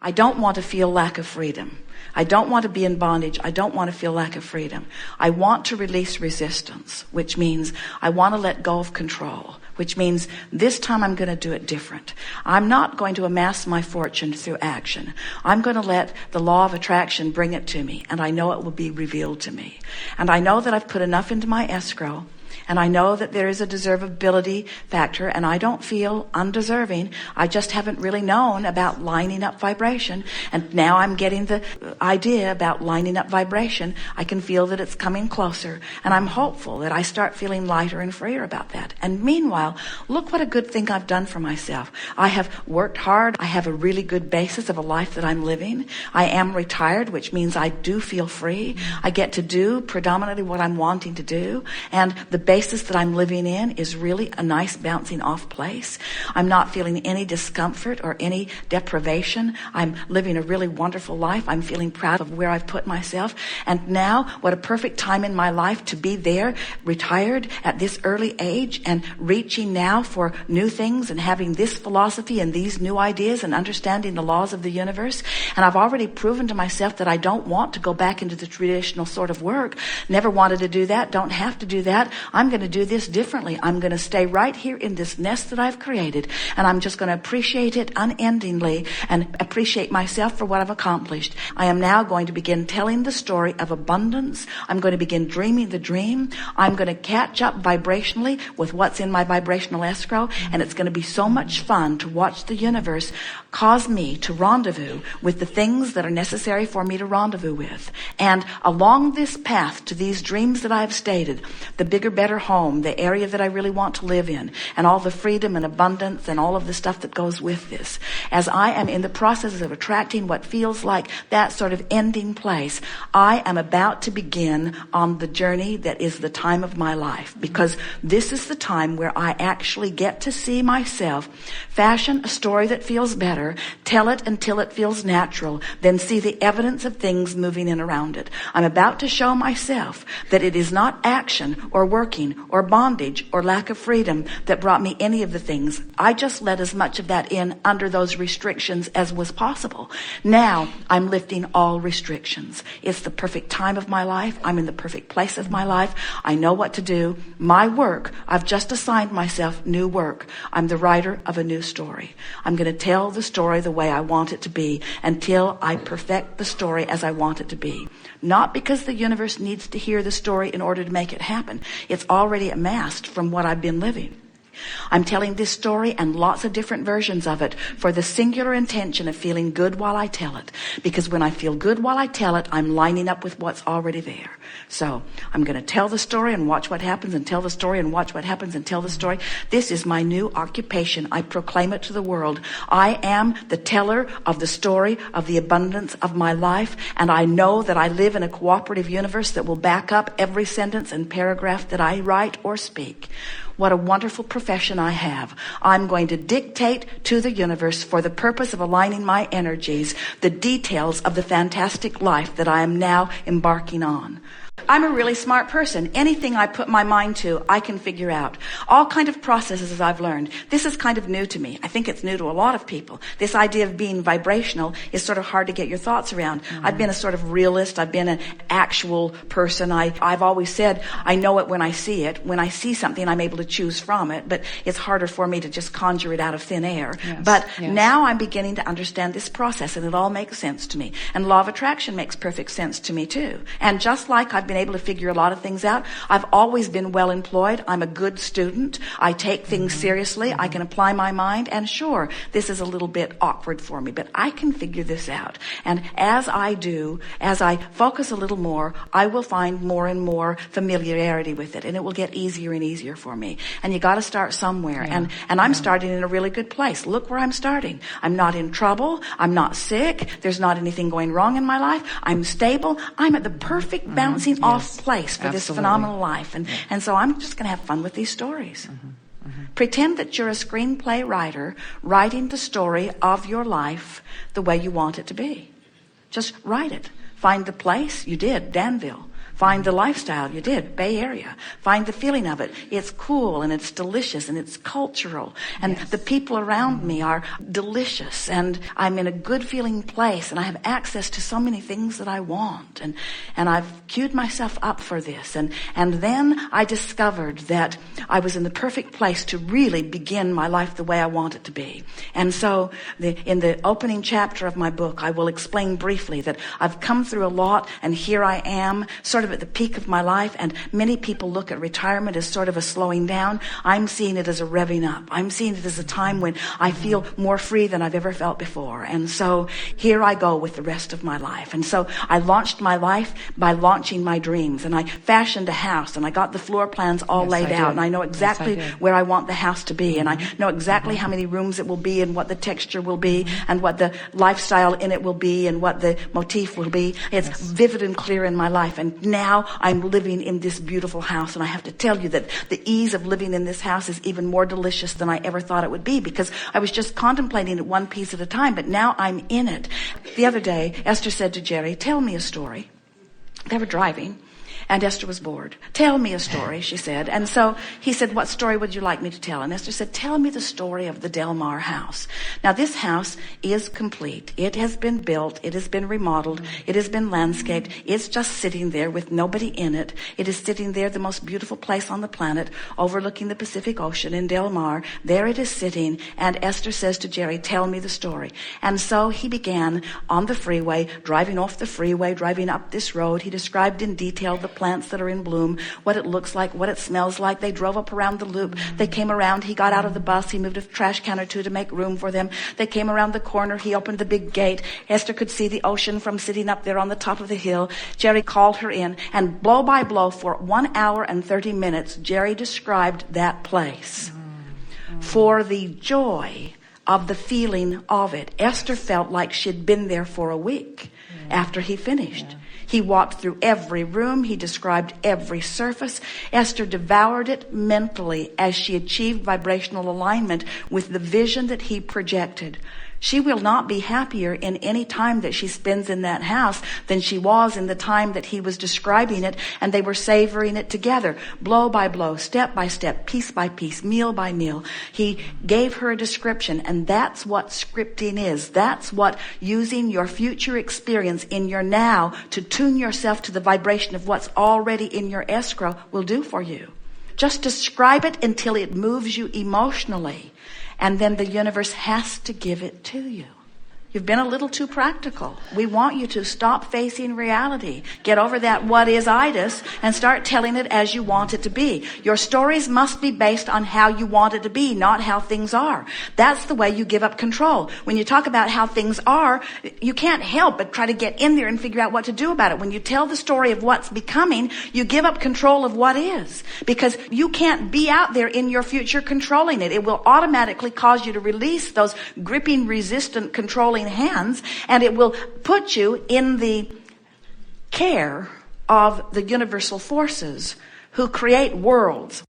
I don't want to feel lack of freedom. I don't want to be in bondage. I don't want to feel lack of freedom. I want to release resistance, which means I want to let go of control, which means this time I'm going to do it different. I'm not going to amass my fortune through action. I'm going to let the law of attraction bring it to me, and I know it will be revealed to me. And I know that I've put enough into my escrow, and I know that there is a deservability factor, and I don't feel undeserving. I just haven't really known about lining up vibration. And now I'm getting the idea about lining up vibration. I can feel that it's coming closer. And I'm hopeful that I start feeling lighter and freer about that. And meanwhile, look what a good thing I've done for myself. I have worked hard. I have a really good basis of a life that I'm living. I am retired, which means I do feel free. I get to do predominantly what I'm wanting to do. And the basis that I'm living in is really a nice bouncing off place. I'm not feeling any discomfort or any deprivation. I'm living a really wonderful life. I'm feeling proud of where I've put myself. And now, what a perfect time in my life to be there, retired at this early age and reaching now for new things and having this philosophy and these new ideas and understanding the laws of the universe. And I've already proven to myself that I don't want to go back into the traditional sort of work. Never wanted to do that. Don't have to do that. I'm going to do this differently. I'm going to stay right here in this nest that I've created, and I'm just going to appreciate it unendingly and appreciate myself for what I've accomplished. I am now going to begin telling the story of abundance. I'm going to begin dreaming the dream. I'm going to catch up vibrationally with what's in my vibrational escrow, and it's going to be so much fun to watch the universe cause me to rendezvous with the things that are necessary for me to rendezvous with. And along this path to these dreams that I've stated, the bigger, better home, the area that I really want to live in, and all the freedom and abundance and all of the stuff that goes with this, as I am in the process of attracting what feels like that sort of ending place, I am about to begin on the journey that is the time of my life, because this is the time where I actually get to see myself fashion a story that feels better, tell it until it feels natural, then see the evidence of things moving in around it. I'm about to show myself that it is not action or working or bondage or lack of freedom that brought me any of the things. I just let as much of that in under those restrictions as was possible. Now I'm lifting all restrictions. It's the perfect time of my life. I'm in the perfect place of my life. I know what to do. My work, I've just assigned myself new work. I'm the writer of a new story. I'm going to tell the story the way I want it to be until I perfect the story as I want it to be. Not because the universe needs to hear the story in order to make it happen. It's already amassed from what I've been living. I'm telling this story and lots of different versions of it for the singular intention of feeling good while I tell it. Because when I feel good while I tell it, I'm lining up with what's already there. So I'm going to tell the story and watch what happens, and tell the story and watch what happens, and tell the story. This is my new occupation. I proclaim it to the world. I am the teller of the story of the abundance of my life, and I know that I live in a cooperative universe that will back up every sentence and paragraph that I write or speak. What a wonderful profession I have. I'm going to dictate to the universe for the purpose of aligning my energies, the details of the fantastic life that I am now embarking on. I'm a really smart person. Anything I put my mind to, I can figure out. All kind of processes as I've learned. This is kind of new to me. I think it's new to a lot of people. This idea of being vibrational is sort of hard to get your thoughts around. Mm-hmm. I've been a sort of realist. I've been an actual person. I've always said I know it when I see it. When I see something, I'm able to choose from it. But it's harder for me to just conjure it out of thin air. Yes. But now I'm beginning to understand this process, and it all makes sense to me. And law of attraction makes perfect sense to me too. And just like I've been able to figure a lot of things out, I've always been well employed. I'm a good student. I take things seriously. I can apply my mind. And sure, this is a little bit awkward for me, but I can figure this out. And as I do, as I focus a little more, I will find more and more familiarity with it, and it will get easier and easier for me. And you got to start somewhere. Yeah. And I'm starting in a really good place. Look where I'm starting. I'm not in trouble. I'm not sick. There's not anything going wrong in my life. I'm stable. I'm at the perfect bouncing off place for this phenomenal life. And so I'm just going to have fun with these stories. Pretend that you're a screenplay writer writing the story of your life the way you want it to be. Just write it. Find the place. You did, Danville. Find the lifestyle. You did. Bay Area. Find the feeling of it. It's cool and it's delicious and it's cultural. And the people around me are delicious. And I'm in a good feeling place. And I have access to so many things that I want. And I've queued myself up for this. And then I discovered that I was in the perfect place to really begin my life the way I want it to be. And so in the opening chapter of my book, I will explain briefly that I've come through a lot, and here I am, sort of at the peak of my life. And many people look at retirement as sort of a slowing down. I'm seeing it as a revving up. I'm seeing it as a time when I feel more free than I've ever felt before. And so here I go with the rest of my life. And so I launched my life by launching my dreams. And I fashioned a house, and I got the floor plans all laid out. And I know exactly where I want the house to be. And I know exactly how many rooms it will be, and what the texture will be, and what the lifestyle in it will be, and what the motif will be. It's vivid and clear in my life. And now I'm living in this beautiful house. And I have to tell you that the ease of living in this house is even more delicious than I ever thought it would be, because I was just contemplating it one piece at a time, but now I'm in it. The other day, Esther said to Jerry, "Tell me a story." They were driving, and Esther was bored. "Tell me a story," she said. And so he said, "What story would you like me to tell?" And Esther said, "Tell me the story of the Del Mar house." Now, this house is complete. It has been built. It has been remodeled. It has been landscaped. It's just sitting there with nobody in it. It is sitting there, the most beautiful place on the planet, overlooking the Pacific Ocean in Del Mar. There it is sitting. And Esther says to Jerry, "Tell me the story." And so he began on the freeway, driving off the freeway, driving up this road. He described in detail the plants that are in bloom, what it looks like, what it smells like. They drove up around the loop. They came around. He got out of the bus. He moved a trash can or two to make room for them. They came around the corner. He opened the big gate. Esther could see the ocean from sitting up there on the top of the hill. Jerry called her in, and blow by blow for 1 hour and 30 minutes, Jerry described that place. For the joy of the feeling of it, Esther felt like she'd been there for a week after he finished. He walked through every room. He described every surface. Esther devoured it mentally as she achieved vibrational alignment with the vision that he projected. She will not be happier in any time that she spends in that house than she was in the time that he was describing it, and they were savoring it together, blow by blow, step by step, piece by piece, meal by meal. He gave her a description, and that's what scripting is. That's what using your future experience in your now to tune yourself to the vibration of what's already in your escrow will do for you. Just describe it until it moves you emotionally. And then the universe has to give it to you. You've been a little too practical. We want you to stop facing reality. Get over that what is-itis and start telling it as you want it to be. Your stories must be based on how you want it to be, not how things are. That's the way you give up control. When you talk about how things are, you can't help but try to get in there and figure out what to do about it. When you tell the story of what's becoming, you give up control of what is. Because you can't be out there in your future controlling it. It will automatically cause you to release those gripping, resistant, controlling hands, and it will put you in the care of the universal forces who create worlds.